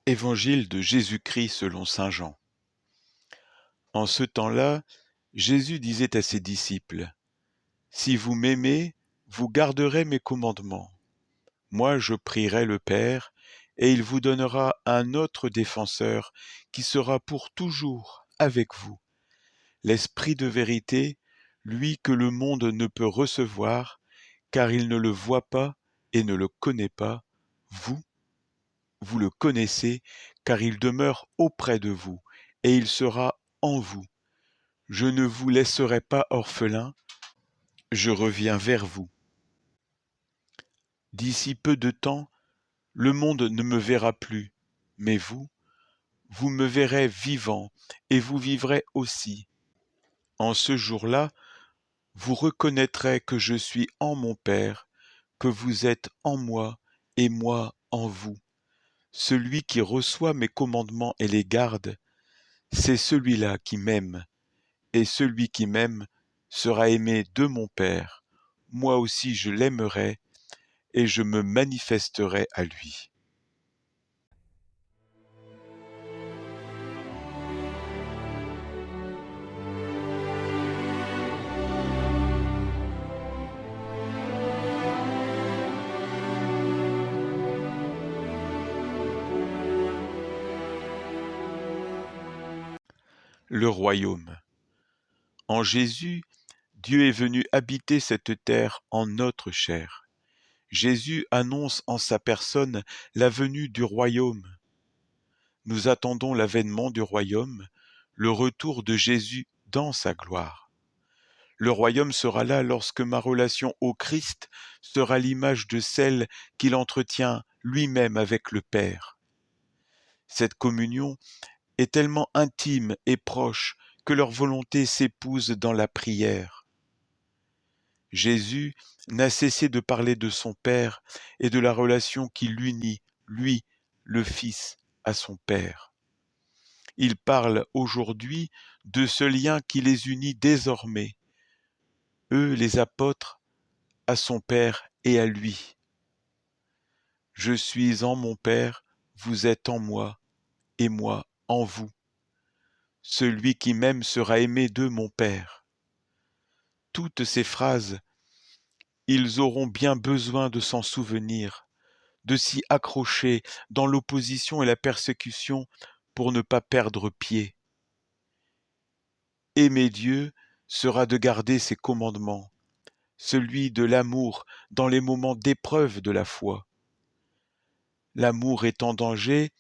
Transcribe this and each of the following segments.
Évangile de Jésus-Christ selon saint Jean. En ce temps-là, Jésus disait à ses disciples, « Si vous m'aimez, vous garderez mes commandements. Moi je prierai le Père, et il vous donnera un autre défenseur qui sera pour toujours avec vous, l'Esprit de vérité, lui que le monde ne peut recevoir, car il ne le voit pas et ne le connaît pas. Vous le connaissez, car il demeure auprès de vous, et il sera en vous. Je ne vous laisserai pas orphelins, je reviens vers vous. D'ici peu de temps, le monde ne me verra plus, mais vous me verrez vivant, et vous vivrez aussi. En ce jour-là, vous reconnaîtrez que je suis en mon Père, que vous êtes en moi, et moi en vous. Celui qui reçoit mes commandements et les garde, c'est celui-là qui m'aime, et celui qui m'aime sera aimé de mon Père. Moi aussi je l'aimerai, et je me manifesterai à lui. » Le royaume. En Jésus, Dieu est venu habiter cette terre en notre chair. Jésus annonce en sa personne la venue du royaume. Nous attendons l'avènement du royaume, le retour de Jésus dans sa gloire. Le royaume sera là lorsque ma relation au Christ sera l'image de celle qu'il entretient lui-même avec le Père. Cette communion est tellement intime et proche que leur volonté s'épouse dans la prière. Jésus n'a cessé de parler de son Père et de la relation qui l'unit, lui, le Fils, à son Père. Il parle aujourd'hui de ce lien qui les unit désormais, eux les apôtres, à son Père et à lui. Je suis en mon Père, vous êtes en moi, et moi en vous. Celui qui m'aime sera aimé de mon Père. Toutes ces phrases, ils auront bien besoin de s'en souvenir, de s'y accrocher dans l'opposition et la persécution pour ne pas perdre pied. Aimer Dieu sera de garder ses commandements, celui de l'amour dans les moments d'épreuve de la foi. L'amour est en danger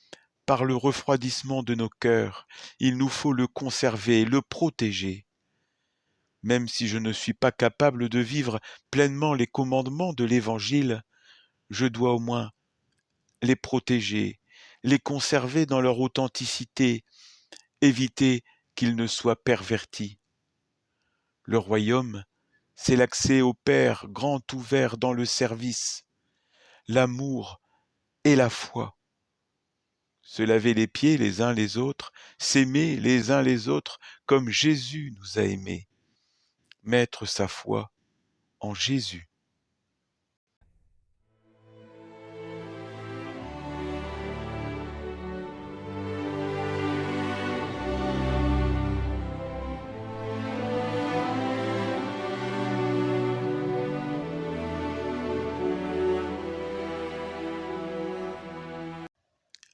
par le refroidissement de nos cœurs. Il nous faut le conserver, le protéger. Même si je ne suis pas capable de vivre pleinement les commandements de l'Évangile, je dois au moins les protéger, les conserver dans leur authenticité, éviter qu'ils ne soient pervertis. Le royaume, c'est l'accès au Père grand ouvert dans le service, l'amour et la foi. Se laver les pieds les uns les autres, s'aimer les uns les autres comme Jésus nous a aimés. Mettre sa foi en Jésus.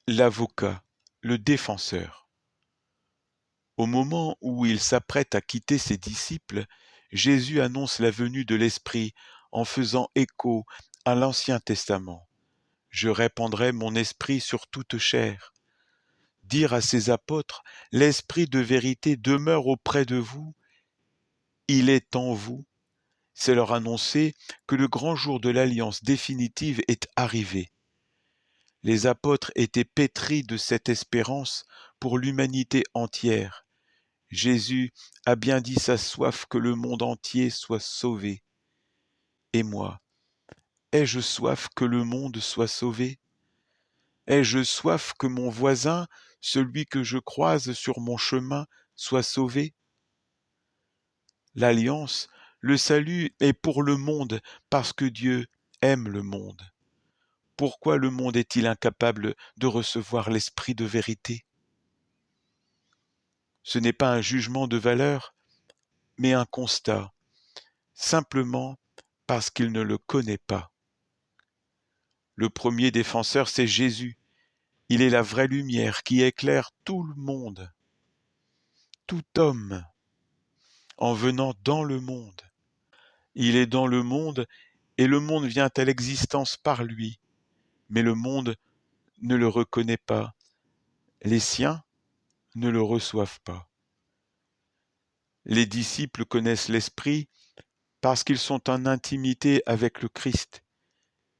L'avocat, le défenseur. Au moment où il s'apprête à quitter ses disciples, Jésus annonce la venue de l'Esprit en faisant écho à l'Ancien Testament. « Je répandrai mon esprit sur toute chair ». Dire à ses apôtres, « L'Esprit de vérité demeure auprès de vous, il est en vous », c'est leur annoncer que le grand jour de l'alliance définitive est arrivé. Les apôtres étaient pétris de cette espérance pour l'humanité entière. Jésus a bien dit sa soif que le monde entier soit sauvé. Et moi, ai-je soif que le monde soit sauvé? Ai-je soif que mon voisin, celui que je croise sur mon chemin, soit sauvé? L'alliance, le salut est pour le monde parce que Dieu aime le monde. Pourquoi le monde est-il incapable de recevoir l'esprit de vérité? Ce n'est pas un jugement de valeur, mais un constat, simplement parce qu'il ne le connaît pas. Le premier défenseur, c'est Jésus. Il est la vraie lumière qui éclaire tout le monde, tout homme, en venant dans le monde. Il est dans le monde et le monde vient à l'existence par lui, mais le monde ne le reconnaît pas. Les siens ne le reçoivent pas. Les disciples connaissent l'Esprit parce qu'ils sont en intimité avec le Christ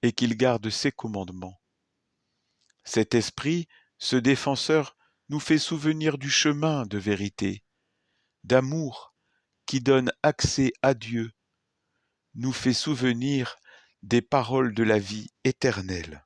et qu'ils gardent ses commandements. Cet Esprit, ce défenseur, nous fait souvenir du chemin de vérité, d'amour qui donne accès à Dieu, nous fait souvenir des paroles de la vie éternelle.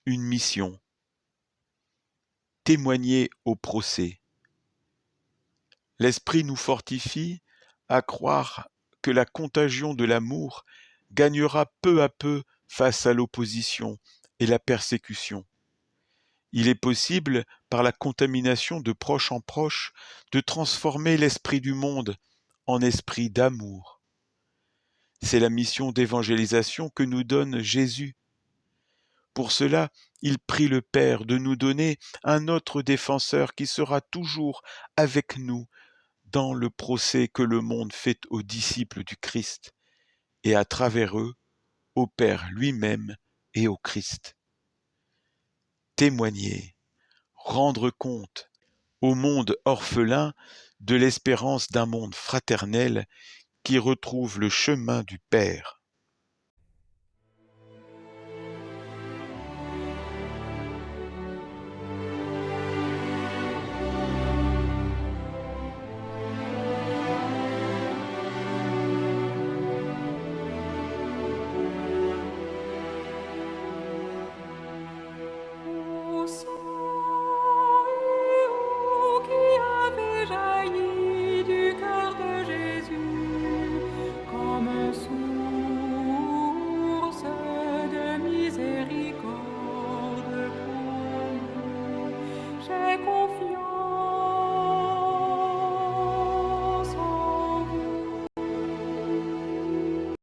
Une mission. Témoigner au procès. L'Esprit nous fortifie à croire que la contagion de l'amour gagnera peu à peu face à l'opposition et la persécution. Il est possible, par la contamination de proche en proche, de transformer l'esprit du monde en esprit d'amour. C'est la mission d'évangélisation que nous donne Jésus. Pour cela, il prie le Père de nous donner un autre défenseur qui sera toujours avec nous dans le procès que le monde fait aux disciples du Christ, et à travers eux, au Père lui-même et au Christ. Témoigner, rendre compte au monde orphelin de l'espérance d'un monde fraternel qui retrouve le chemin du Père.